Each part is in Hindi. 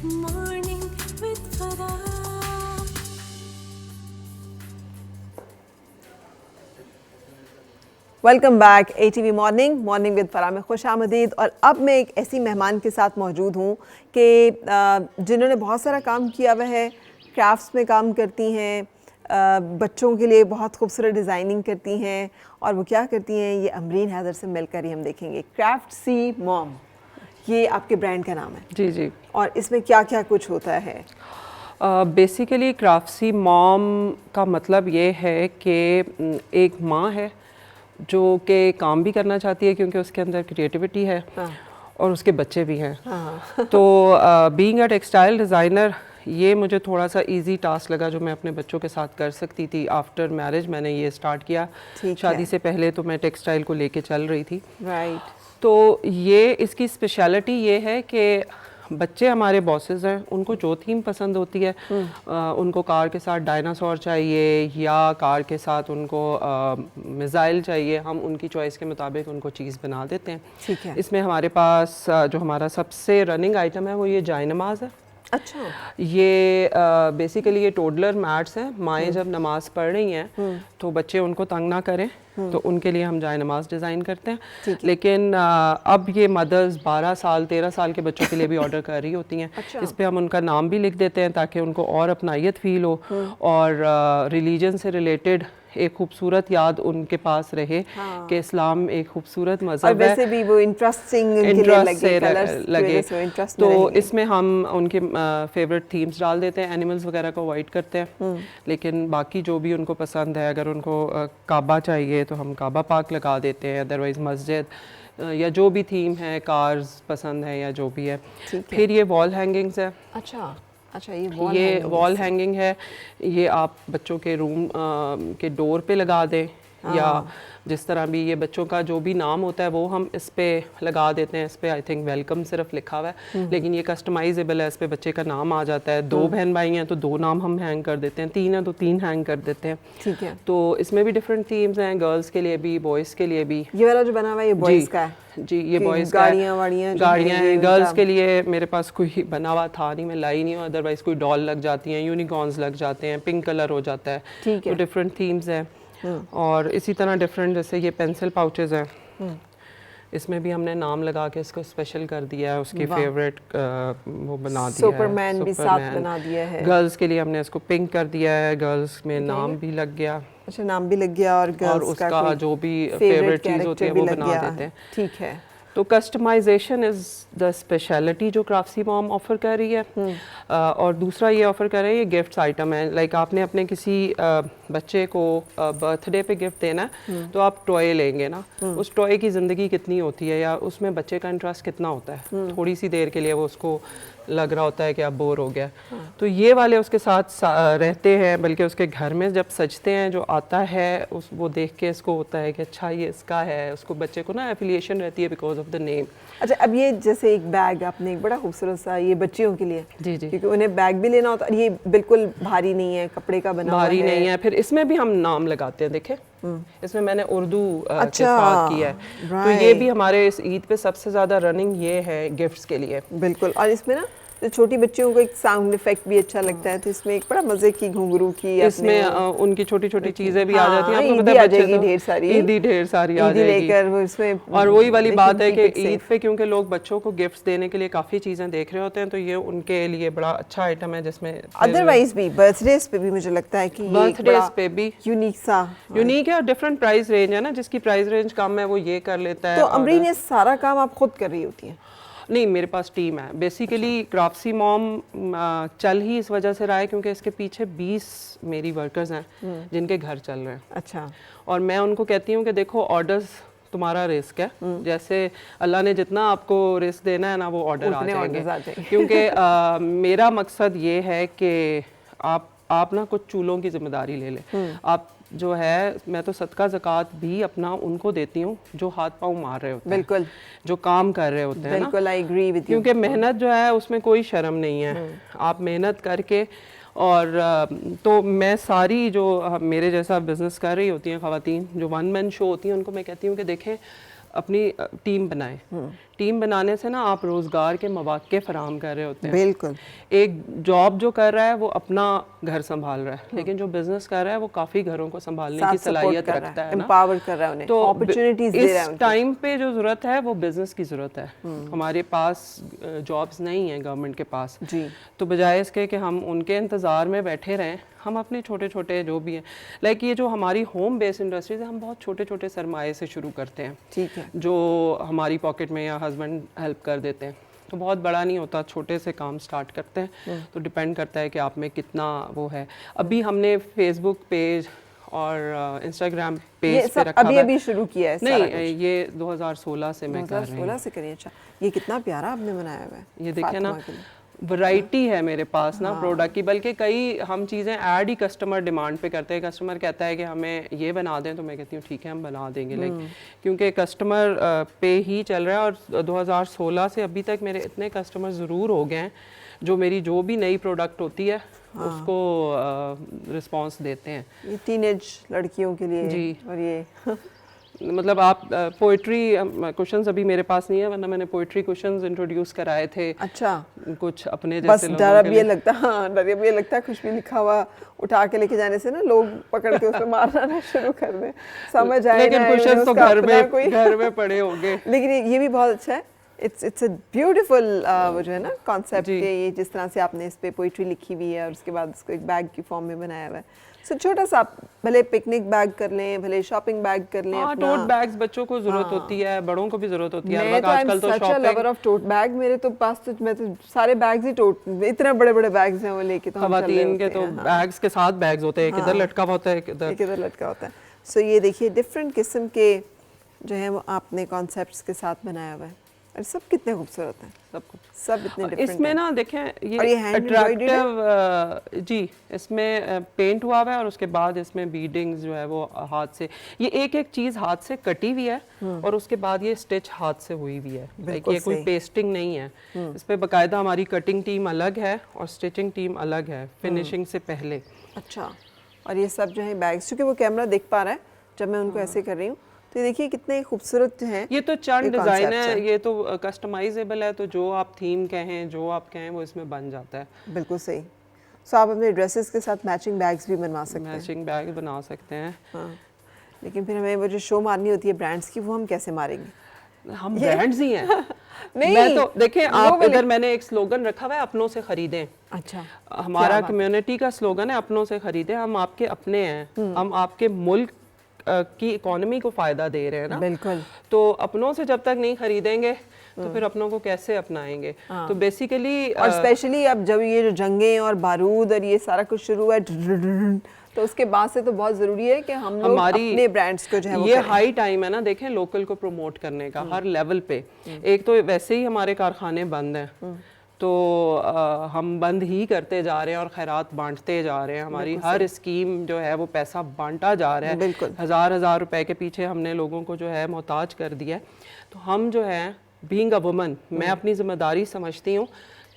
Morning with Farah. Welcome back ATV morning with Farah में खुश आमदीद। और अब मैं एक ऐसी मेहमान के साथ मौजूद हूँ कि जिन्होंने बहुत सारा काम किया हुआ है, क्राफ्ट्स में काम करती हैं, बच्चों के लिए बहुत खूबसूरत डिज़ाइनिंग करती हैं। और वो क्या करती हैं, ये अमरीन हैदर से मिलकर ही हम देखेंगे। क्राफ्ट सी मॉम, ये आपके ब्रांड का नाम है? जी जी। और इसमें क्या क्या कुछ होता है? बेसिकली क्राफ्टसी मॉम का मतलब ये है कि एक माँ है जो कि काम भी करना चाहती है क्योंकि उसके अंदर क्रिएटिविटी है। हाँ। और उसके बच्चे भी हैं। हाँ। तो बीइंग अ टेक्सटाइल डिज़ाइनर, ये मुझे थोड़ा सा इजी टास्क लगा जो मैं अपने बच्चों के साथ कर सकती थी। आफ्टर मैरिज मैंने ये स्टार्ट किया। शादी से पहले तो मैं टेक्सटाइल को लेके चल रही थी। राइट। तो ये इसकी स्पेशलिटी ये है कि बच्चे हमारे बॉसेस हैं, उनको जो थीम पसंद होती है, उनको कार के साथ डायनासोर चाहिए या कार के साथ उनको मिसाइल चाहिए, हम उनकी चॉइस के मुताबिक उनको चीज़ बना देते हैं। ठीक है। इसमें हमारे पास जो हमारा सबसे रनिंग आइटम है वो ये जाय नमाज है। अच्छा। ये बेसिकली ये टोडलर मैट्स हैं। माएँ जब नमाज पढ़ रही हैं तो बच्चे उनको तंग ना करें, तो उनके लिए हम जाय नमाज डिज़ाइन करते हैं। लेकिन अब ये मदर्स 12 साल 13 साल के बच्चों के लिए भी ऑर्डर कर रही होती हैं। अच्छा। इस पे हम उनका नाम भी लिख देते हैं ताकि उनको और अपनायत फील हो और रिलीजन से रिलेटेड एक खूबसूरत याद उनके पास रहे। हाँ। कि इस्लाम एक खूबसूरत मज़हब है। और वैसे भी वो इंटरेस्टिंग लगे। तो इसमें हम उनके फेवरेट थीम्स डाल देते हैं। एनिमल्स वगैरह को अवॉइड करते हैं, लेकिन बाकी जो भी उनको पसंद है, अगर उनको काबा चाहिए तो हम काबा पार्क लगा देते हैं, अदरवाइज़ मस्जिद या जो भी थीम है, कार्स पसंद है या जो भी है। फिर ये वॉल हैंगिंग्स है। अच्छा अच्छा। ये वॉल हैंगिंग है। ये आप बच्चों के रूम के डोर पे लगा दें। हाँ। या जिस तरह भी ये बच्चों का जो भी नाम होता है वो हम इस पे लगा देते हैं। इस पे आई थिंक वेलकम सिर्फ लिखा हुआ है, लेकिन ये कस्टमाइजेबल है। इस पे बच्चे का नाम आ जाता है। 2 बहन भाई हैं तो 2 नाम हम हैंग कर देते हैं, 3 हैं तो 3 हैंग कर देते हैं। ठीक है। तो इसमें भी डिफरेंट थीम्स हैं, गर्ल्स के लिए भी, बॉयज़ के लिए भी। ये वाला जो बना हुआ है ये बॉयज़ का है? जी, ये बॉयज़ का है। गाड़ियाँ हैं। गर्ल्स के लिए मेरे पास कोई बना हुआ था नहीं, मैं लाई नहीं हूँ। अदरवाइज़ कोई डॉल लग जाती हैं, यूनिकॉर्न्स लग जाते हैं, पिंक कलर हो जाता है। ठीक है। तो डिफरेंट थीम्स हैं। और इसी तरह डिफरेंट, जैसे ये पेंसिल पाउचेस हैं, इसमें भी हमने नाम लगा के इसको स्पेशल कर दिया है। उसकी फेवरेट वो बना दिया है, सुपरमैन भी साथ बना दिया है। गर्ल्स के लिए हमने इसको पिंक कर दिया है, गर्ल्स में नाम भी लग गया। अच्छा, नाम भी लग गया और गर्ल्स उसका का जो भी फेवरेट चीज़ होती है वो बना देते हैं। ठीक है। तो कस्टमाइजेशन इज़ द स्पेशलिटी जो क्राफ्टसी मॉम ऑफ़र कर रही है। और दूसरा ये ऑफ़र कर रही है, ये गिफ्ट्स आइटम है। लाइक आपने अपने किसी बच्चे को बर्थडे पे गिफ्ट देना है तो आप टॉय लेंगे ना, उस टॉय की ज़िंदगी कितनी होती है या उसमें बच्चे का इंटरेस्ट कितना होता है। थोड़ी सी देर के लिए वो उसको लग रहा होता है कि अब बोर हो गया। तो ये वाले उसके साथ रहते हैं, बल्कि उसके घर में जब सजते हैं, जो आता है उस वो देख के इसको होता है कि अच्छा ये इसका है। उसको बच्चे को ना एफिलिएशन रहती है बिकॉज ऑफ द नेम। अच्छा, अब ये जैसे एक बैग आपने एक बड़ा खूबसूरत सा ये बच्चियों के लिए, जी जी, क्योंकि उन्हें बैग भी लेना होता है। ये बिल्कुल भारी नहीं है, कपड़े का बना हुआ है। भारी नहीं है। फिर इसमें भी हम नाम लगाते हैं, देखें इसमें मैंने उर्दू के साथ किया है। तो ये भी हमारे इस ईद पे सबसे ज़्यादा रनिंग ये है गिफ्ट्स के लिए। बिल्कुल। और इसमें ना तो छोटी बच्चियों को एक साउंड इफेक्ट भी अच्छा लगता है, तो इसमें एक बड़ा मजे की घुंघरू की इसमें उनकी छोटी छोटी चीजें भी आ जाती हैं। आपको ईदी पता है आ बच्चे जाएगी, तो ढेर सारी ईदी ढेर सारी आ जाएगी लेकर वो इसमें। और वही वाली बात है कि ईद पे क्योंकि लोग बच्चों को गिफ्ट्स देने के लिए काफ़ी चीज़ें देख रहे होते हैं, तो ये उनके लिए बड़ा अच्छा आइटम है। जिसमें अदरवाइज भी बर्थडेज पे भी मुझे लगता है कि बर्थडेज पे भी यूनिक है और डिफरेंट प्राइस रेंज है ना। जिसकी प्राइस रेंज कम है वो ये कर लेता है। तो अमरीन, ये सारा काम आप खुद कर रही होती हैं? नहीं, मेरे पास टीम है। बेसिकली क्राफ्टसी मॉम चल ही इस वजह से रहा है क्योंकि इसके पीछे 20 मेरी वर्कर्स हैं जिनके घर चल रहे हैं। अच्छा। और मैं उनको कहती हूँ कि देखो, ऑर्डर्स तुम्हारा रिस्क है। जैसे अल्लाह ने जितना आपको रिस्क देना है ना, वो ऑर्डर आ जाएंगे। क्योंकि मेरा मकसद ये है कि आप ना कुछ चूल्हों की जिम्मेदारी ले लें। आप जो है, मैं तो सदका ज़कात भी अपना उनको देती हूँ जो हाथ पाँव मार रहे होते हैं। बिल्कुल। जो काम कर रहे होते हैं। बिल्कुल, आई एग्री विद यू। क्योंकि मेहनत जो है उसमें कोई शर्म नहीं है। आप मेहनत करके और तो मैं सारी जो मेरे जैसा बिजनेस कर रही होती हैं ख़वातीन, जो वन मैन शो होती हैं, उनको मैं कहती हूँ कि देखें, अपनी टीम बनाएं। टीम बनाने से ना आप रोज़गार के मौके फराहम कर रहे होते हैं। बिल्कुल। एक जॉब जो कर रहा है वो अपना घर संभाल रहा है, लेकिन जो बिजनेस कर रहा है वो काफ़ी घरों को संभालने की सलाहियत रखता है ना, एम्पावर कर रहा है उन्हें, तो अपॉर्चुनिटीज दे रहा है इस टाइम पे जो ज़रूरत है वो बिज़नेस की ज़रूरत है। हमारे पास जॉब्स नहीं है गवर्नमेंट के पास जी। तो बजाय इसके कि हम उनके इंतज़ार में बैठे रहें, हम अपने छोटे छोटे जो भी हैं, लाइक ये जो हमारी होम बेस्ड इंडस्ट्रीज है, हम बहुत छोटे छोटे सरमाए से शुरू करते हैं, ठीक है, जो हमारी पॉकेट में या हस्बैंड हेल्प कर देते हैं, तो बहुत बड़ा नहीं होता, छोटे से काम स्टार्ट करते हैं। तो डिपेंड करता है कि आप में कितना वो है। अभी हमने फेसबुक पेज और इंस्टाग्राम पेज पे रखा अभी शुरू किया है नहीं, ये 2016 से मैं कर रही हूँ। 2016 से करिए। अच्छा, ये कितना प्यारा आपने बनाया हुआ है, ये देखिए ना, वैरायटी है मेरे पास ना प्रोडक्ट की, बल्कि कई हम चीज़ें ऐड ही कस्टमर डिमांड पे करते हैं। कस्टमर कहता है कि हमें ये बना दें, तो मैं कहती हूँ ठीक है हम बना देंगे, लाइक क्योंकि कस्टमर पे ही चल रहा है। और 2016 से अभी तक मेरे इतने कस्टमर ज़रूर हो गए हैं जो मेरी जो भी नई प्रोडक्ट होती है उसको रिस्पांस देते हैं। ये टीनेज लड़कियों के लिए जी। और ये मतलब आप पोइट्री क्वेश्चंस अभी मेरे पास नहीं है, वरना मैंने पोइट्री क्वेश्चंस इंट्रोड्यूस कराए थे। अच्छा, कुछ अपने बस जैसे डर अब ये लगता, हाँ डर अब ये लगता है कुछ भी लिखा हुआ उठा के लेके जाने से ना लोग पकड़ के उसमें मारना ना शुरू कर दें, समझ आए लेकिन क्वेश्चंस तो घर में पड़े होंगे। लेकिन ये भी बहुत अच्छा है, इट्स अ ब्यूटीफुल वो जो है ना कॉन्सेप्ट, ये जिस तरह से आपने इस पे पोइट्री लिखी हुई है और उसके बाद उसको एक बैग की फॉर्म में बनाया हुआ है। सो छोटा सा आप भले पिकनिक बैग कर लें, भले शॉपिंग बैग कर लें, हाँ, टोट बैग्स बच्चों को जरूरत होती है, बड़ों को भी जरूरत होती है। मैं तो आजकल तो shopping lover of tote bag, मेरे तो पास तो मैं तो सारे बैग्स ही टोट, इतने बड़े बड़े बैग्स हैं वो लेके तो हम चल रहे खवातीन होते के तो हैं। बैग्स के साथ बैग्स होते हैं, किधर लटका हुआ होता है, किधर लटका होता है। सो ये देखिए डिफरेंट किस्म के जो है वो आपने कॉन्सेप्ट्स के साथ बनाया हुआ है, और सब कितने खूबसूरत हैं, सब इतने डिफरेंट। इसमें ना देखें ये अट्रैक्टिव जी, इसमें पेंट हुआ हुआ है और उसके बाद इसमें बीडिंग्स जो है वो हाथ से, ये एक एक चीज हाथ से कटी हुई है और उसके बाद ये स्टिच हाथ से हुई हुई है, लाइक ये कोई पेस्टिंग नहीं है। इस पे बाकायदा हमारी कटिंग टीम अलग है और स्टिचिंग टीम अलग है फिनिशिंग से पहले। अच्छा, और ये सब जो है बैग्स, क्योंकि वो कैमरा देख पा रहा है जब मैं उनको ऐसे कर रही हूँ, तो ये देखिए कितने खूबसूरत हैं। ये तो चंद डिज़ाइन है, ये तो कस्टमाइजेबल है, तो जो आप थीम कहें, जो आप कहें वो इसमें बन जाता है। बिल्कुल सही। सो आप अपने ड्रेसेस के साथ मैचिंग बैग्स भी बनवा सकते हैं। मैचिंग बैग बना सकते हैं। हाँ, लेकिन फिर हमें वो जो शो मारनी होती है ब्रांड्स की, वो हम कैसे मारेंगे? हम ब्रांड्स ही हैं। नहीं, मैं तो देखें, आप इधर मैंने एक स्लोगन रखा हुआ है, अपनों से खरीदें। अच्छा, हमारा कम्युनिटी का स्लोगन है अपनों से खरीदें। हम आपके अपने हैं, हम आपके मुल्क की इकोनॉमी को फायदा दे रहे हैं ना। बिल्कुल। तो अपनों से जब तक नहीं खरीदेंगे तो फिर अपनों को कैसे अपनाएंगे? तो बेसिकली और स्पेशली अब जब ये जो जंगें और बारूद और ये सारा कुछ शुरू हुआ है, तो उसके बाद से तो बहुत जरूरी है कि हम लोग अपने ब्रांड्स को जो है वो ये हाई टाइम है ना, देखें लोकल को प्रमोट करने का हर लेवल पे। एक तो वैसे ही हमारे कारखाने बंद हैं, तो हम बंद ही करते जा रहे हैं और खैरात बांटते जा रहे हैं। हमारी हर स्कीम जो है वो पैसा बांटा जा रहा है, हजार रुपए के पीछे हमने लोगों को जो है मोहताज कर दिया है। तो हम जो है बीइंग अ वुमन, मैं अपनी जिम्मेदारी समझती हूँ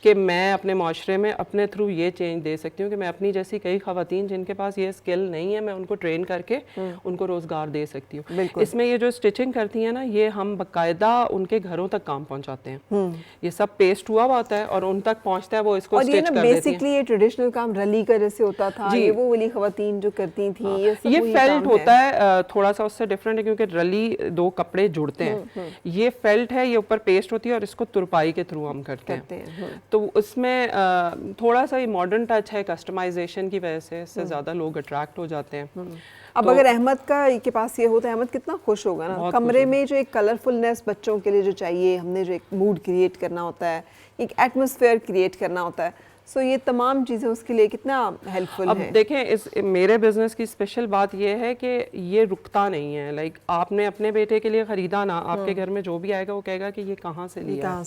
कि मैं अपने माशरे में अपने थ्रू ये चेंज दे सकती हूँ कि मैं अपनी जैसी कई खवातीन जिनके पास ये स्किल नहीं है, मैं उनको ट्रेन करके उनको रोज़गार दे सकती हूँ। इसमें ये जो स्टिचिंग करती हैं ना, ये हम बाकायदा उनके घरों तक काम पहुँचाते हैं। ये सब पेस्ट हुआ होता है और उन तक पहुँचता है, वो इसको स्टिच कर देती हैं। बेसिकली ये ट्रेडिशनल काम रली का जैसे होता था, ये वो वाली खवातीन जो करती थी, ये फेल्ट होता है, थोड़ा सा उससे डिफरेंट है क्योंकि रली दो कपड़े जुड़ते हैं। ये फेल्ट है, ये ऊपर पेस्ट होती है और इसको तुरपाई के थ्रू हम करते हैं। तो उसमें थोड़ा सा ये मॉडर्न टच है कस्टमाइजेशन की वजह से, इससे ज़्यादा लोग अट्रैक्ट हो जाते हैं। अब अगर अहमद के पास ये होता है, अहमद कितना खुश होगा ना, कमरे में जो एक कलरफुलनेस बच्चों के लिए जो चाहिए, हमने जो एक मूड क्रिएट करना होता है, एक एटमॉस्फेयर क्रिएट करना होता है, सो ये तमाम चीज़ें उसके लिए कितना हेल्पफुल है। अब देखें, इस मेरे बिजनेस की स्पेशल बात ये है कि ये रुकता नहीं है। लाइक आपने अपने बेटे के लिए ख़रीदा ना, आपके घर में जो भी आएगा वो कहेगा कि ये कहाँ से लिया,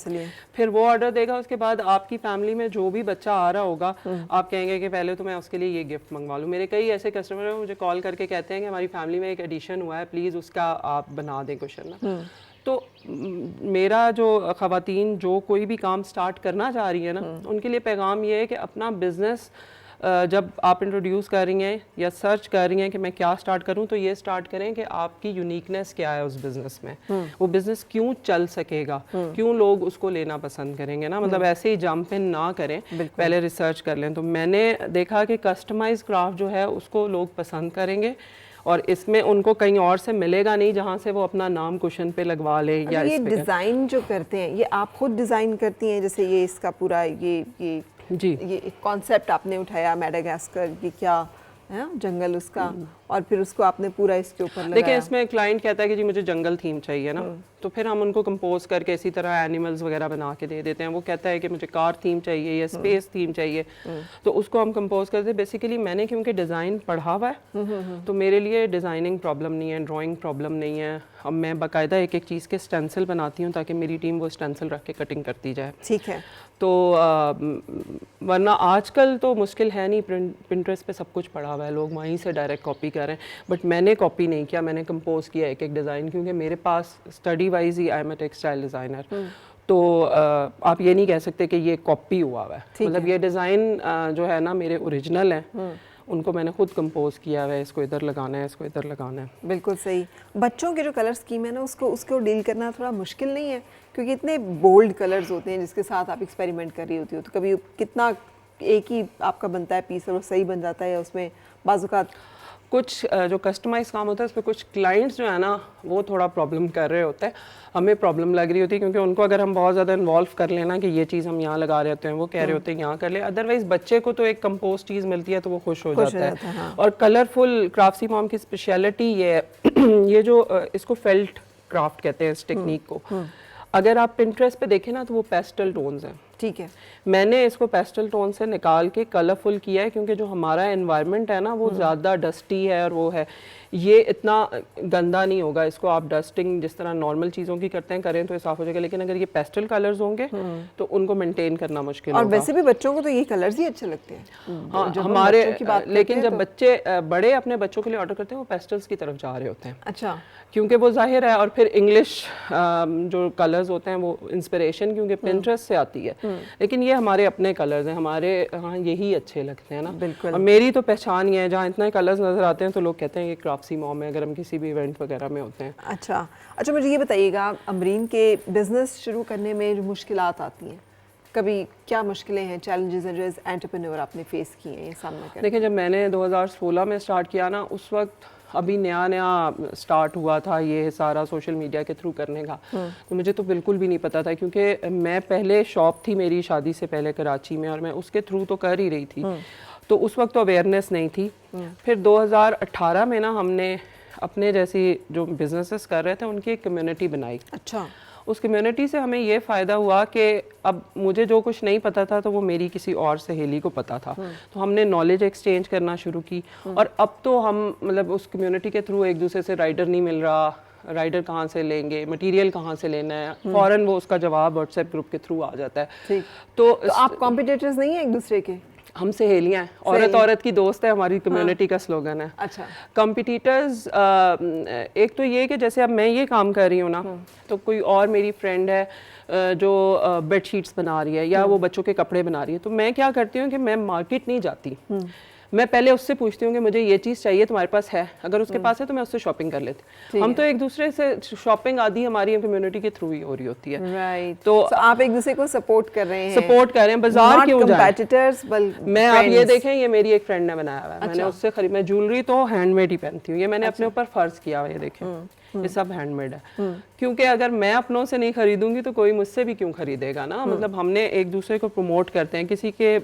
फिर वो ऑर्डर देगा। उसके बाद आपकी फैमिली में जो भी बच्चा आ रहा होगा, आप कहेंगे कि पहले तो मैं उसके लिए ये गिफ्ट मंगवा लूँ। मेरे कई ऐसे कस्टमर हैं मुझे कॉल करके कहते हैं कि हमारी फैमिली में एक एडिशन हुआ है, प्लीज़ उसका आप बना दें क्वेश्चन ना। तो मेरा जो ख़वातीन जो कोई भी काम स्टार्ट करना चाह रही है ना, उनके लिए पैगाम ये है कि अपना बिजनेस जब आप इंट्रोड्यूस कर रही हैं या सर्च कर रही हैं कि मैं क्या स्टार्ट करूं, तो ये स्टार्ट करें कि आपकी यूनिकनेस क्या है उस बिज़नेस में, वो बिज़नेस क्यों चल सकेगा, क्यों लोग उसको लेना पसंद करेंगे ना, मतलब ऐसे ही जंप इन ना करें, पहले रिसर्च कर लें। तो मैंने देखा कि कस्टमाइज क्राफ्ट जो है उसको लोग पसंद करेंगे और इसमें उनको कहीं और से मिलेगा नहीं जहाँ से वो अपना नाम कुशन पे लगवा ले। या ये डिज़ाइन जो करते हैं ये आप खुद डिज़ाइन करती हैं? जैसे ये इसका पूरा ये जी, ये कॉन्सेप्ट आपने उठाया मैडागास्कर, ये क्या है ना, जंगल उसका, और फिर उसको आपने पूरा इसके ऊपर लगाया। देखिए इसमें क्लाइंट कहता है कि जी मुझे जंगल थीम चाहिए ना, तो फिर हम उनको कंपोज करके इसी तरह एनिमल्स वगैरह बना के दे देते हैं। वो कहता है कि मुझे कार थीम चाहिए या स्पेस थीम चाहिए, तो उसको हम कंपोज करते हैं। बेसिकली मैंने क्योंकि डिज़ाइन पढ़ा हुआ है तो मेरे लिए डिज़ाइनिंग प्रॉब्लम नहीं है, ड्राइंग प्रॉब्लम नहीं है। अब मैं बाकायदा एक एक चीज़ के स्टेंसिल बनाती हूँ ताकि मेरी टीम वो स्टेंसिल रख के कटिंग करती जाए। ठीक है। तो वरना आजकल तो मुश्किल है नहीं, पिंटरेस्ट पे सब कुछ पड़ा हुआ है, लोग वहीं से डायरेक्ट कॉपी कर रहे हैं। बट मैंने कॉपी नहीं किया, मैंने कंपोज किया एक एक डिज़ाइन, क्योंकि मेरे पास स्टडी वाइज ही I am a textile designer, तो आप ये नहीं कह सकते कि ये कॉपी हुआ है। मतलब ये डिज़ाइन जो है ना मेरे ओरिजिनल हैं, उनको मैंने खुद कंपोज किया हुआ है, इसको इधर लगाना है, इसको इधर लगाना है। बिल्कुल सही। बच्चों के जो कलर स्कीम है ना उसको डील करना थोड़ा मुश्किल नहीं है, क्योंकि इतने बोल्ड कलर्स होते हैं जिसके साथ आप एक्सपेरिमेंट कर रही होती हो, तो कभी कितना एक ही आपका बनता है पीस और वो सही बन जाता है, या उसमें बाज़-औक़ात कुछ जो कस्टमाइज काम होता है उस पर कुछ क्लाइंट्स जो है ना वो थोड़ा प्रॉब्लम कर रहे होते हैं, हमें प्रॉब्लम लग रही होती है, क्योंकि उनको अगर हम बहुत ज़्यादा इन्वॉल्व कर लेना कि ये चीज़ हम यहाँ लगा रहे होते हैं, वो कह रहे होते हैं यहाँ कर ले, अदरवाइज बच्चे को तो एक कंपोज चीज़ मिलती है तो वो खुश हो जाता है। हाँ। और कलरफुल क्राफ्टी मॉम की स्पेशलिटी ये है ये जो इसको फेल्ट क्राफ्ट कहते हैं इस टेक्निक को, अगर आप पिंटरेस्ट पे देखें ना तो वो पेस्टल टोन्स हैं। ठीक है। मैंने इसको पेस्टल टोन से निकाल के कलरफुल किया है, क्योंकि जो हमारा एनवायरनमेंट है ना वो ज़्यादा डस्टी है और वो है, ये इतना गंदा नहीं होगा। इसको आप डस्टिंग जिस तरह नॉर्मल चीज़ों की करते हैं करें तो ये साफ़ हो जाएगा, लेकिन अगर ये पेस्टल कलर्स होंगे तो उनको मेंटेन करना मुश्किल होगा। और वैसे भी बच्चों को तो ये कलर्स ही अच्छे लगते हैं। हाँ जब हमारे बच्चों की बात लेकिन करते जब हैं बच्चे बड़े अपने बच्चों के लिए ऑर्डर करते हैं वो पेस्टल्स की तरफ जा रहे होते हैं। अच्छा। क्योंकि वो जाहिर है, और फिर इंग्लिश जो कलर्स होते हैं वो इंस्पिरेशन क्योंकि पिंटरेस्ट से आती है, लेकिन ये हमारे अपने कलर्स हैं, हमारे यहाँ यही अच्छे लगते हैं ना। बिल्कुल। और मेरी तो पहचान ये है, जहाँ इतने कलर्स नज़र आते हैं तो लोग कहते हैं ये क्राफ्टी मॉम है, अगर हम किसी भी इवेंट वगैरह में होते हैं। अच्छा मुझे ये बताइएगा, अमरीन के बिजनेस शुरू करने में जो मुश्किलात आती हैं, कभी क्या मुश्किलें हैं, चैलेंजेस हैं जो एज एंटरप्रेन्योर आपने फेस किए हैं, ये सामना करने? देखिए जब मैंने 2016 में स्टार्ट किया ना, उस वक्त अभी नया स्टार्ट हुआ था ये सारा सोशल मीडिया के थ्रू करने का, तो मुझे तो बिल्कुल भी नहीं पता था, क्योंकि मैं पहले शॉप थी मेरी शादी से पहले कराची में और मैं उसके थ्रू तो कर ही रही थी, तो उस वक्त तो अवेयरनेस नहीं थी। फिर 2018 में ना हमने अपने जैसी जो बिजनेसेस कर रहे थे उनकी एक कम्युनिटी बनाई। अच्छा। उस कम्युनिटी से हमें ये फ़ायदा हुआ कि अब मुझे जो कुछ नहीं पता था तो वो मेरी किसी और सहेली को पता था, तो हमने नॉलेज एक्सचेंज करना शुरू की। और अब तो हम मतलब उस कम्युनिटी के थ्रू एक दूसरे से राइडर नहीं मिल रहा, राइडर कहाँ से लेंगे, मटेरियल कहाँ से लेना है, फ़ौरन वो उसका जवाब व्हाट्सएप ग्रुप के थ्रू आ जाता है। ठीक। तो आप कॉम्पिटिटर्स नहीं हैं एक दूसरे के? हम सहेलियाँ हैं, औरत औरत की दोस्त है हमारी कम्युनिटी का स्लोगन है। अच्छा। कॉम्पिटिटर्स एक तो ये कि जैसे अब मैं ये काम कर रही हूँ ना, तो कोई और मेरी फ्रेंड है जो बेडशीट्स बना रही है या वो बच्चों के कपड़े बना रही है, तो मैं क्या करती हूँ कि मैं मार्केट नहीं जाती, मैं पहले उससे पूछती हूँ कि मुझे ये चीज़ चाहिए, तुम्हारे पास है? अगर उसके पास है तो मैं उससे शॉपिंग कर लेती। हम तो एक दूसरे से शॉपिंग आदि हमारी कम्युनिटी के थ्रू ही हो रही होती है। राइट। तो आप एक दूसरे को सपोर्ट कर रहे हैं, सपोर्ट कर रहे हैं, बाजार क्यों जाए? कंपेटिटर्स मैं आप ये देखें, ये मेरी एक फ्रेंड ने बनाया हुआ है, मैंने उससे खरीद, मैं ज्वेलरी तो हैंडमेड ही पहनती हूँ, ये मैंने अपने ऊपर फर्ज किया हुआ, ये देखें ये सब हैंडमेड है, क्योंकि अगर मैं अपनों से नहीं खरीदूंगी तो कोई मुझसे भी क्यों खरीदेगा ना। मतलब हमने एक दूसरे को प्रमोट करते हैं, किसी के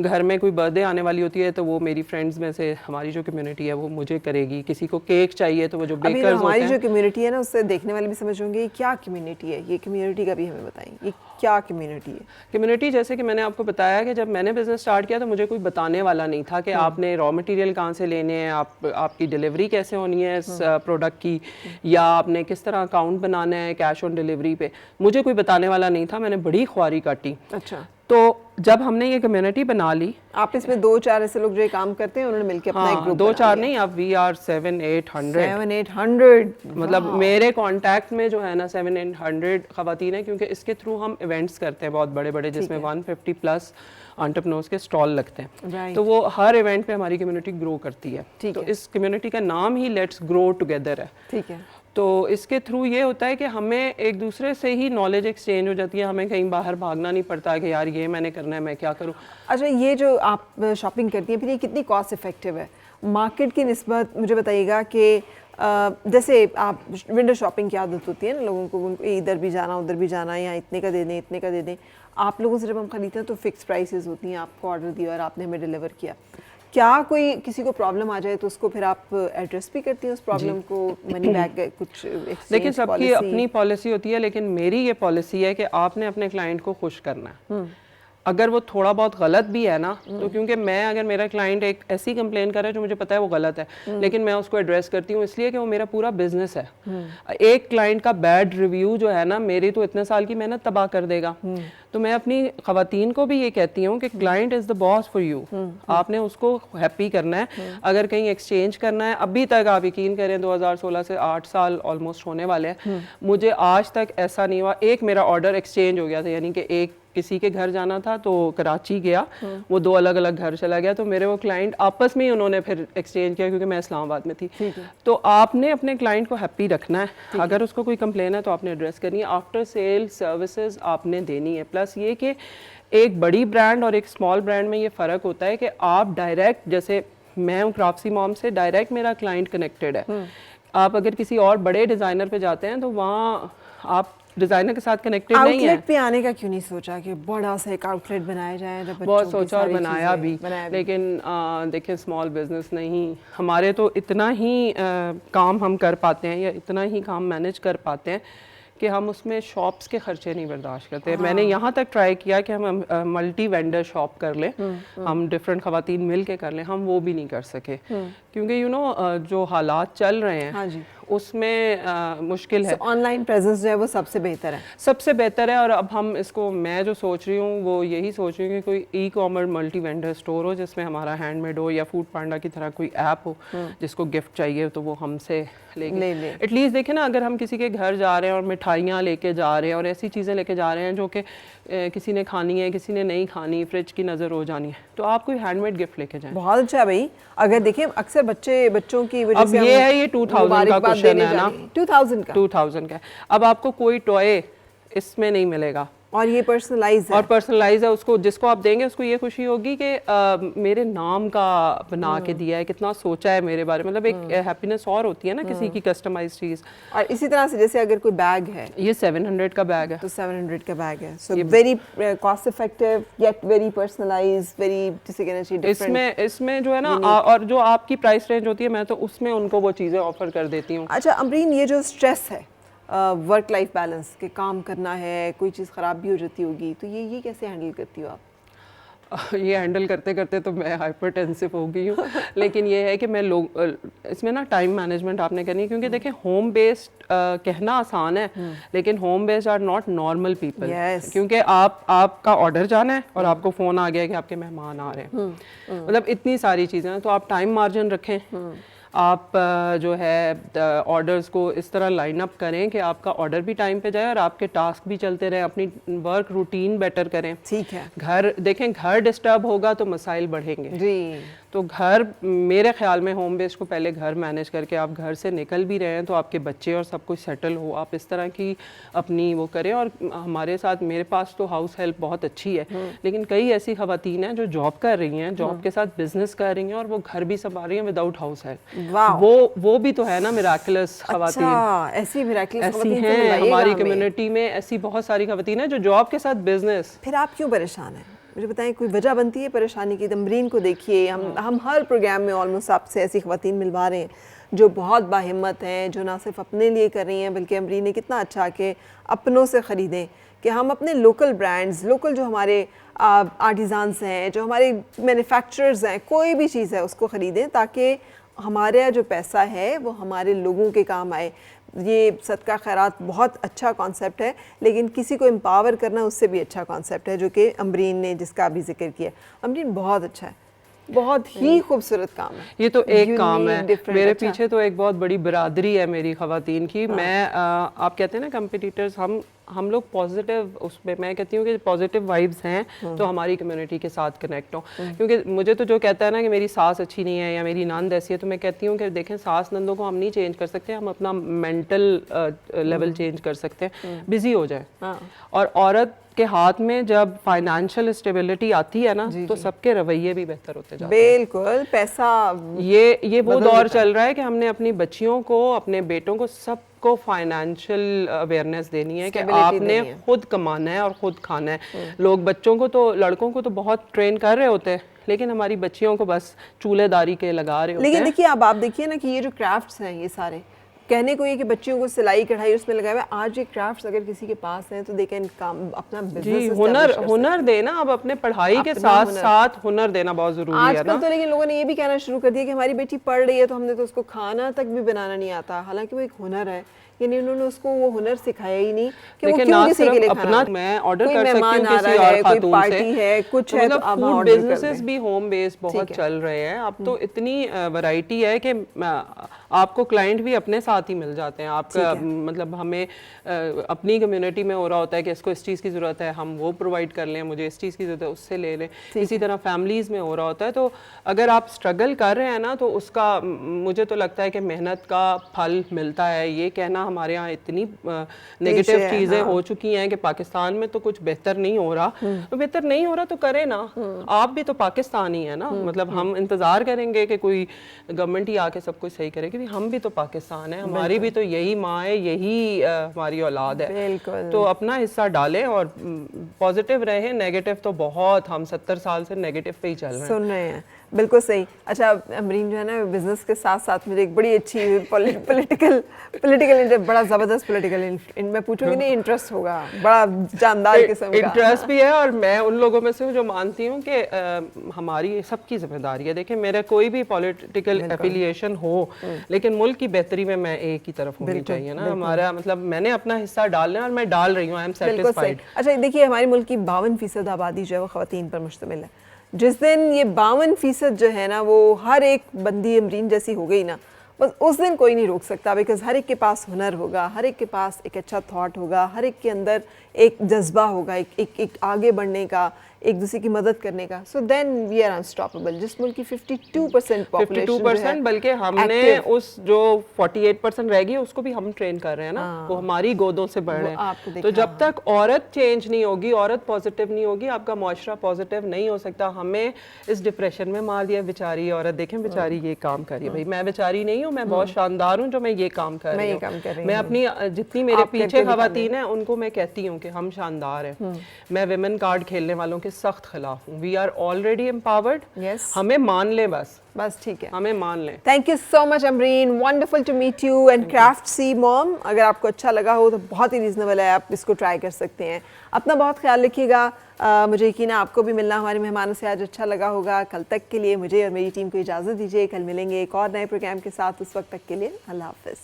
घर में कोई बर्थडे आने वाली होती है तो वो मेरी फ्रेंड्स में से हमारी जो कम्युनिटी है वो मुझे करेगी, किसी को केक चाहिए तो वो जो बेकर्स होते हैं, हमारी जो कम्युनिटी है ना उससे देखने वाले भी समझ होंगे क्या कम्युनिटी है, ये कम्युनिटी का भी हमें बताएं, ये क्या कम्युनिटी है? कम्युनिटी जैसे कि मैंने आपको बताया कि जब मैंने बिजनेस स्टार्ट किया तो मुझे कोई बताने वाला नहीं था कि आपने रॉ मटेरियल कहाँ से लेने हैं, आपकी डिलीवरी कैसे होनी है इस प्रोडक्ट की, या आपने किस तरह अकाउंट बनाना है कैश ऑन डिलीवरी पे, मुझे कोई बताने वाला नहीं था, मैंने बड़ी ख्वारी काटी। अच्छा। तो जब हमने ये कम्युनिटी बना ली, आप इसमें 2-4 ऐसे लोग जो ये काम करते हैं उन्होंने मिलकर अपना एक हाँ, ग्रुप 2-4 नहीं, अब वी आर 700-800 700-800 मतलब मेरे कांटेक्ट में जो है ना 700-800 खवातीन है, क्योंकि इसके थ्रू हम इवेंट्स करते हैं बहुत बड़े बड़े, जिसमें 150 प्लस एंटरप्रेन्योर्स के स्टॉल लगते हैं। Right. तो वो हर इवेंट पे हमारी कम्युनिटी ग्रो करती है। ठीक तो है। इस कम्युनिटी का नाम ही लेट्स ग्रो टुगेदर है। ठीक है। तो इसके थ्रू ये होता है कि हमें एक दूसरे से ही नॉलेज एक्सचेंज हो जाती है, हमें कहीं बाहर भागना नहीं पड़ता कि यार ये मैंने करना है, मैं क्या करूँ। अच्छा, ये जो आप शॉपिंग करती हैं फिर ये कितनी कॉस्ट इफेक्टिव है मार्केट की निस्बत? मुझे बताइएगा कि जैसे आप विंडो शॉपिंग की आदत होती है ना लोगों को, उनको इधर भी जाना उधर भी जाना, या इतने का दे दें इतने का दे दें। आप लोगों से जब हम खरीदते हैं तो फिक्स प्राइसेस होती हैं, आपको ऑर्डर दिया और आपने हमें डिलीवर किया। क्या कोई किसी को प्रॉब्लम आ जाए तो उसको फिर आप एड्रेस भी करती हैं उस प्रॉब्लम को, मनी बैक कुछ exchange देखिए सबकी policy? अपनी पॉलिसी होती है, लेकिन मेरी ये पॉलिसी है कि आपने अपने क्लाइंट को खुश करना है। अगर वो थोड़ा बहुत गलत भी है ना, तो क्योंकि मैं अगर मेरा क्लाइंट एक ऐसी कंप्लेन कर रहा है जो मुझे पता है वो गलत है, लेकिन मैं उसको एड्रेस करती हूँ इसलिए कि वो मेरा पूरा बिजनेस है। एक क्लाइंट का बैड रिव्यू जो है ना, मेरी तो इतने साल की मेहनत तबाह कर देगा। तो मैं अपनी खवातीन को भी ये कहती हूँ कि client is the boss for you, आपने उसको हैप्पी करना है। अगर कहीं एक्सचेंज करना है, अभी तक आप यकीन करें 2016 से 8 साल ऑलमोस्ट होने वाले हैं, मुझे आज तक ऐसा नहीं हुआ। एक मेरा ऑर्डर एक्सचेंज हो गया था, यानी कि एक किसी के घर जाना था तो कराची गया, वो 2 अलग अलग घर चला गया, तो मेरे वो क्लाइंट आपस में ही उन्होंने फिर एक्सचेंज किया क्योंकि मैं इस्लामाबाद में थी। तो आपने अपने क्लाइंट को हैप्पी रखना है। अगर उसको कोई कंप्लेन है तो आपने एड्रेस करनी है, आफ्टर सेल सर्विसेज आपने देनी है। प्लस ये कि एक बड़ी ब्रांड और एक स्मॉल ब्रांड में ये फ़र्क होता है कि आप डायरेक्ट, जैसे मैं हूँ क्राफ्सी मॉम से, डायरेक्ट मेरा क्लाइंट कनेक्टेड है। आप अगर किसी और बड़े डिज़ाइनर पे जाते हैं तो वहाँ आप डिजाइनर के साथ कनेक्टेड नहीं है। आउटलेट पे आने का क्यों नहीं सोचा कि बड़ा सा एक आउटलेट बनाया जाए? बहुत सोचा और बनाया भी, लेकिन देखिए स्मॉल बिजनेस नहीं, हमारे तो इतना ही काम हम कर पाते हैं या इतना ही काम मैनेज कर पाते हैं कि हम उसमें शॉप्स के खर्चे नहीं बर्दाश्त करते। मैंने यहाँ तक ट्राई किया कि हम मल्टी वेंडर शॉप कर लें, हम डिफरेंट खवातीन मिल के कर लें, हम वो भी नहीं कर सके क्योंकि यू नो जो हालात चल रहे हैं, हाँ जी, उसमें मुश्किल है। ऑनलाइन प्रेजेंस जो है वो सबसे बेहतर है, सबसे बेहतर है। और अब हम इसको, मैं जो सोच रही हूँ वो यही सोच रही हूँ कि कोई e commerce multi vendor store हो जिसमें हमारा हैंडमेड हो, या फूड पांडा की तरह कोई ऐप हो, जिसको गिफ्ट चाहिए तो वो हमसे लेंगे। एटलीस्ट देखें ना, अगर हम किसी के घर जा रहे हैं और मिठाइयाँ लेके जा रहे हैं और ऐसी चीज़ें लेके जा रहे हैं जो कि किसी ने खानी है, किसी ने नहीं खानी, फ्रिज की नज़र हो जानी है, तो आप कोई हैंडमेड गिफ्ट लेके जाएं। बहुत अच्छा है भाई। अगर देखिए अक्सर बच्चों की वजह से, अब ये है, ये 2000 का क्वेश्चन है ना, 2000 का। अब आपको कोई टॉय इसमें नहीं मिलेगा, और ये पर्सनलाइज है, और पर्सनलाइज है। उसको, जिसको आप देंगे उसको ये खुशी होगी कि मेरे नाम का बना के दिया है, कितना सोचा है मेरे बारे में, मतलब एक हैप्पीनेस और होती है ना किसी की कस्टमाइज्ड चीज। और इसी तरह से जैसे अगर कोई बैग है, ये 700 का बैग है, तो 700 का बैग है, so very cost effective yet very personalised, very, जिसे कहना चाहिए डिफरेंट। इसमें जो है ना, और जो आपकी प्राइस रेंज होती है, मैं तो उसमें उनको वो चीजें ऑफर कर देती हूँ। अच्छा अमरीन, ये जो स्ट्रेस है, वर्क लाइफ बैलेंस के, काम करना है, कोई चीज़ ख़राब भी हो जाती होगी, तो ये कैसे हैंडल करती हो आप? ये हैंडल करते करते तो मैं हाइपरटेंसिव हो गई हूँ लेकिन ये है कि मैं इसमें ना टाइम मैनेजमेंट आपने करनी है, क्योंकि देखें होम बेस्ड कहना आसान है, लेकिन home based are not normal people. क्योंकि आपका ऑर्डर जाना है और आपको फ़ोन आ गया कि आपके मेहमान आ रहे हैं, मतलब इतनी सारी चीज़ें हैं। तो आप टाइम मार्जिन रखें, आप जो है ऑर्डर्स को इस तरह लाइन अप करें कि आपका ऑर्डर भी टाइम पे जाए और आपके टास्क भी चलते रहें, अपनी वर्क रूटीन बेटर करें। ठीक है। घर देखें, घर डिस्टर्ब होगा तो मसाइल बढ़ेंगे जी। तो घर, मेरे ख्याल में होम बेस्ड को पहले घर मैनेज करके आप घर से निकल भी रहे हैं तो आपके बच्चे और सब कुछ सेटल हो, आप इस तरह की अपनी वो करें। और हमारे साथ, मेरे पास तो हाउस हेल्प बहुत अच्छी है, लेकिन कई ऐसी खवातीन हैं जो जॉब कर रही हैं, जॉब के साथ बिजनेस कर रही हैं और वो घर भी संभाल रही हैं विदाउट हाउस हेल्प। वो भी तो है ना मिराकुलस खवातीन। ऐसी मिराकुलस ऐसी हैं हमारी कम्युनिटी में, ऐसी बहुत सारी खवातीन हैं जो जॉब के साथ बिजनेस। फिर आप क्यों परेशान हैं? मुझे बताएं, कोई वजह बनती है परेशानी की? अमरीन को देखिए, हम हर प्रोग्राम में ऑलमोस्ट आपसे ऐसी खवातीन मिलवा रहे हैं जो बहुत बाहिम्मत हैं, जो ना सिर्फ अपने लिए कर रही हैं बल्कि अमरीन ने कितना अच्छा कि अपनों से ख़रीदें, कि हम अपने लोकल ब्रांड्स, लोकल जो हमारे आर्टिज़ान्स हैं, जो हमारे मैन्युफैक्चरर्स हैं, कोई भी चीज़ है उसको ख़रीदें ताकि हमारा जो पैसा है वो हमारे लोगों के काम आए। ये सदका खैरात बहुत अच्छा कॉन्सेप्ट है, लेकिन किसी को एम्पावर करना उससे भी अच्छा कॉन्सेप्ट है, जो कि अमरीन ने जिसका अभी जिक्र किया। अमरीन बहुत अच्छा है, बहुत ही खूबसूरत काम है। ये तो एक काम है, मेरे अच्छा। पीछे तो एक बहुत बड़ी बिरादरी है मेरी ख़वातीन की। मैं आप कहते हैं ना कंपिटिटर्स, हम लोग पॉजिटिव, उसमें मैं कहती हूँ कि पॉजिटिव वाइब्स हैं तो हमारी कम्युनिटी के साथ कनेक्ट हो। क्योंकि मुझे तो जो कहता है ना कि मेरी सास अच्छी नहीं है या मेरी नंद ऐसी है, तो मैं कहती हूँ कि देखें, सास नंदों को हम नहीं चेंज कर सकते, हम अपना मेंटल लेवल चेंज कर सकते हैं, बिजी हो जाए। और औरत के हाथ में जब फाइनेंशियल स्टेबिलिटी आती है ना, तो सबके रवैये भी बेहतर होते जाते हैं। बिल्कुल, पैसा ये वो दौर चल रहा है कि हमने अपनी बच्चियों को, अपने बेटों को, सबको फाइनेंशियल अवेयरनेस देनी है कि आपने खुद कमाना है और खुद खाना है। लोग बच्चों को तो, लड़कों को तो बहुत ट्रेन कर रहे होते हैं, लेकिन हमारी बच्चियों को बस चूल्हेदारी के लगा रहे होते हैं। लेकिन देखिए, अब आप देखिए ना कि ये जो क्राफ्ट्स हैं, ये सारे कहने को ये कि बच्चियों को सिलाई कढ़ाई उसमें लगाया हुआ है। आज ये क्राफ्ट्स अगर किसी के पास हैं तो देखें, काम अपना बिजनेस हुनर देना, अब अपने पढ़ाई के साथ साथ हुनर देना बहुत जरूरी है ना। आजकल तो लेकिन लोगों ने ये भी कहना शुरू कर दिया कि हमारी बेटी पढ़ रही है तो हमने तो उसको खाना तक भी बनाना नहीं आता, हालांकि वो एक हुनर है, यानी उन्होंने उसको वो हुनर सिखाया ही नहीं कि वो क्यों किसी के लिए अपना खाना। मैं ऑर्डर कोई कर सकती मेहमान हूँ आ किसी रहा और है, कोई खातून पार्टी से, है, कुछ तो है, मतलब तो आप फूड ऑर्डर कर बिजनेसेस दें। भी होम बेस्ड बहुत चल रहे हैं अब तो। इतनी वैरायटी है कि आपको क्लाइंट भी अपने साथ ही मिल जाते हैं। आपका मतलब हमें अपनी कम्युनिटी में हो रहा होता है कि इसको इस चीज़ की ज़रूरत है, हम वो प्रोवाइड कर लें, मुझे इस चीज़ की ज़रूरत है, उससे ले लें। इसी तरह फैमिलीज़ में हो रहा होता है। तो अगर आप स्ट्रगल कर रहे हैं ना, तो उसका मुझे तो लगता है कि मेहनत का फल मिलता है। ये कहना हमारे यहाँ इतनी नेगेटिव चीज़ें हो चुकी हैं कि पाकिस्तान में तो कुछ बेहतर नहीं हो रहा, तो बेहतर नहीं हो रहा तो करे ना, आप भी तो पाकिस्तानी है ना। मतलब हम इंतज़ार करेंगे कि कोई गवर्नमेंट ही आके सब कुछ सही करे, क्योंकि हम भी तो पाकिस्तान है, हमारी भी तो यही माँ है, यही हमारी औलाद है। तो अपना हिस्सा डालें और पॉजिटिव रहें। नेगेटिव तो बहुत, हम 70 साल से नेगेटिव पे ही चल रहे हैं, सुन रहे हैं। बिल्कुल सही। अच्छा अमरीन जो है ना, बिजनेस के साथ साथ मुझे एक बड़ी अच्छी पॉलिटिकल बड़ा ज़बरदस्त पॉलिटिकल, मैं पूछूंगी नहीं, इंटरेस्ट होगा बड़ा जानदार किस्म का। इंटरेस्ट भी है, और मैं उन लोगों में से हूँ जो मानती हूँ कि हमारी सबकी जिम्मेदारी है। देखिए, मेरा कोई भी पॉलिटिकल एफिलिएशन हो, लेकिन मुल्क की बेहतरी में मैं एक ही तरफ होनी चाहिए ना। हमारा मतलब मैंने अपना हिस्सा डालना है और मैं डाल रही हूँ, आई एम सेटिस्फाइड। अच्छा देखिए, हमारे मुल्क की 52% आबादी जो है वो ख़वातीन पर मुश्तमिल है। जिस दिन ये 52% जो है ना, वो हर एक बंदी अमरीन जैसी हो गई ना, बस उस दिन कोई नहीं रोक सकता। बिकॉज हर एक के पास हुनर होगा, हर एक के पास एक अच्छा थॉट होगा, हर एक के अंदर एक जज्बा होगा, एक आगे बढ़ने का, एक दूसरे की मदद करने का। So then we are unstoppable. जिस मुल्क की 52% पॉपुलेशन 52%, बल्कि हमने उस जो 48% रह गई उसको भी हम ट्रेन कर रहे हैं ना। वो हमारी गोदों से बढ़ रहे हैं। तो जब तक औरत चेंज नहीं होगी, औरत पॉजिटिव नहीं होगी, आपका मुआशरा पॉजिटिव नहीं हो सकता। हमें इस डिप्रेशन में मार दिया बेचारी औरत। देखें, बेचारी ये काम कर रही है। भाई मैं बेचारी नहीं हूँ, मैं बहुत शानदार हूँ जो मैं ये काम कर रही हूँ। मैं अपनी जितनी मेरे पीछे खवातीन हैं उनको मैं कहती हूँ कि हम शानदार हैं। मैं विमेन कार्ड खेलने वालों के सख्त खिलाफ हूँ। We are already empowered. हमें मान लें, बस ठीक है, हमें मान लें। Thank you so much Amreen, wonderful to meet you and craft C mom. अगर आपको अच्छा लगा हो तो बहुत ही रीजनेबल है, आप इसको ट्राई कर सकते हैं। अपना बहुत ख्याल रखिएगा। मुझे यकीन है आपको भी मिलना हमारे मेहमानों से आज अच्छा लगा होगा। कल तक के लिए मुझे और मेरी टीम को इजाज़त दीजिए। कल मिलेंगे एक और नए प्रोग्राम के साथ। उस वक्त तक के लिए अल्लाह हाफ़िज़।